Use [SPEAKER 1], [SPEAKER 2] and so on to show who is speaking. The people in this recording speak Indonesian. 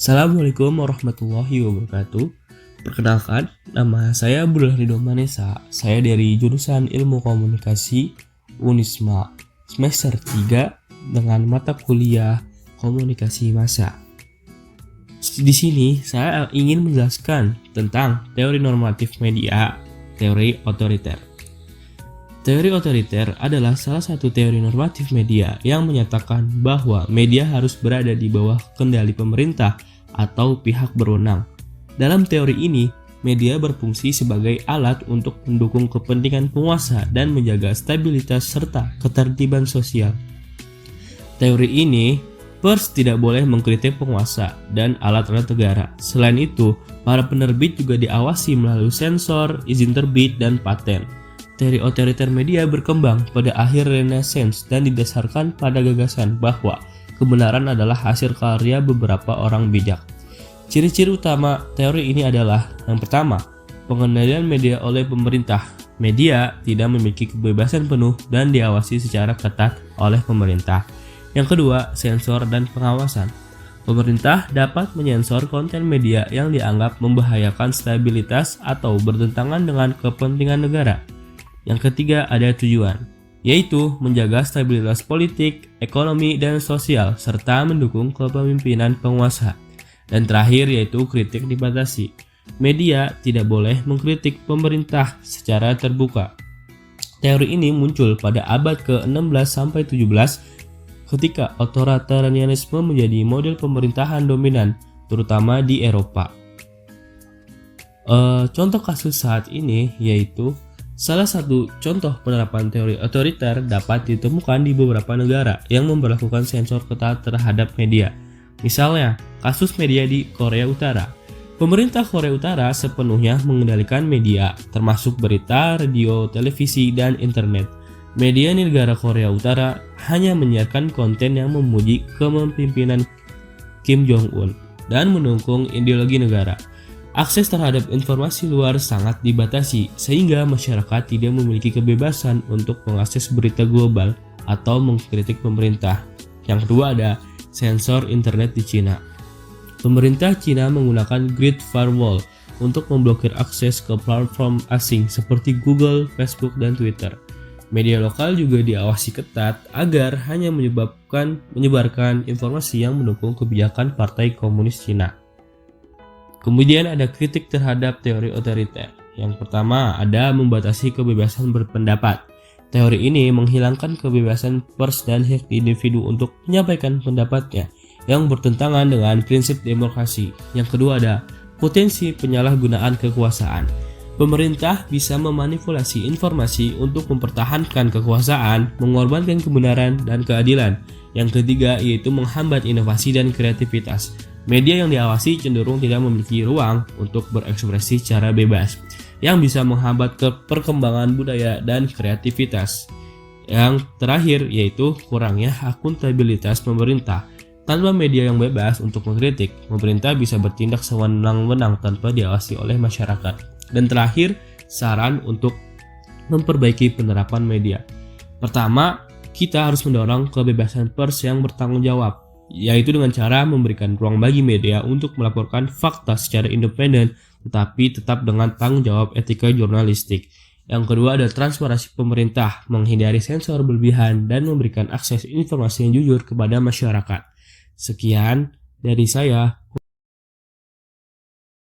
[SPEAKER 1] Assalamualaikum warahmatullahi wabarakatuh. Perkenalkan, nama saya Abdullah Ridho Manesa. Saya dari jurusan Ilmu Komunikasi Unisma semester 3 dengan mata kuliah Komunikasi Massa. Di sini saya ingin menjelaskan tentang teori normatif media, teori otoriter. Teori otoriter adalah salah satu teori normatif media yang menyatakan bahwa media harus berada di bawah kendali pemerintah atau pihak berwenang. Dalam teori ini, media berfungsi sebagai alat untuk mendukung kepentingan penguasa dan menjaga stabilitas serta ketertiban sosial. Teori ini, pers tidak boleh mengkritik penguasa dan alat-alat negara. Selain itu, para penerbit juga diawasi melalui sensor, izin terbit, dan paten. Teori otoriter media berkembang pada akhir Renaissance dan didasarkan pada gagasan bahwa kebenaran adalah hasil karya beberapa orang bijak. Ciri-ciri utama teori ini adalah: yang pertama, pengendalian media oleh pemerintah. Media tidak memiliki kebebasan penuh dan diawasi secara ketat oleh pemerintah. Yang kedua, sensor dan pengawasan. Pemerintah dapat menyensor konten media yang dianggap membahayakan stabilitas atau bertentangan dengan kepentingan negara. Yang ketiga, ada tujuan, yaitu menjaga stabilitas politik, ekonomi, dan sosial, serta mendukung kepemimpinan penguasa. Dan terakhir, yaitu kritik dibatasi. Media tidak boleh mengkritik pemerintah secara terbuka. Teori ini muncul pada abad ke-16-17 ketika otoritarianisme menjadi model pemerintahan dominan, terutama di Eropa. Contoh kasus saat ini yaitu salah satu contoh penerapan teori otoriter dapat ditemukan di beberapa negara yang memberlakukan sensor ketat terhadap media. Misalnya, kasus media di Korea Utara. Pemerintah Korea Utara sepenuhnya mengendalikan media, termasuk berita, radio, televisi, dan internet. Media di negara Korea Utara hanya menyiarkan konten yang memuji kepemimpinan Kim Jong-un dan mendukung ideologi negara. Akses terhadap informasi luar sangat dibatasi, sehingga masyarakat tidak memiliki kebebasan untuk mengakses berita global atau mengkritik pemerintah. Yang kedua, ada sensor internet di Cina. Pemerintah Cina menggunakan Great Firewall untuk memblokir akses ke platform asing seperti Google, Facebook, dan Twitter. Media lokal juga diawasi ketat agar hanya menyebarkan informasi yang mendukung kebijakan Partai Komunis Cina. Kemudian ada kritik terhadap teori otoriter. Yang pertama, ada membatasi kebebasan berpendapat. Teori ini menghilangkan kebebasan pers dan hak individu untuk menyampaikan pendapatnya yang bertentangan dengan prinsip demokrasi. Yang kedua, ada potensi penyalahgunaan kekuasaan. Pemerintah bisa memanipulasi informasi untuk mempertahankan kekuasaan, mengorbankan kebenaran dan keadilan. Yang ketiga, yaitu menghambat inovasi dan kreativitas. Media yang diawasi cenderung tidak memiliki ruang untuk berekspresi secara bebas, yang bisa menghambat perkembangan budaya dan kreativitas. Yang terakhir, yaitu kurangnya akuntabilitas pemerintah. Tanpa media yang bebas untuk mengkritik, pemerintah bisa bertindak sewenang-wenang tanpa diawasi oleh masyarakat. Dan terakhir, saran untuk memperbaiki penerapan media. Pertama, kita harus mendorong kebebasan pers yang bertanggung jawab, yaitu dengan cara memberikan ruang bagi media untuk melaporkan fakta secara independen tetapi tetap dengan tanggung jawab etika jurnalistik. Yang kedua, ada transparansi pemerintah, menghindari sensor berlebihan dan memberikan akses informasi yang jujur kepada masyarakat. Sekian dari saya.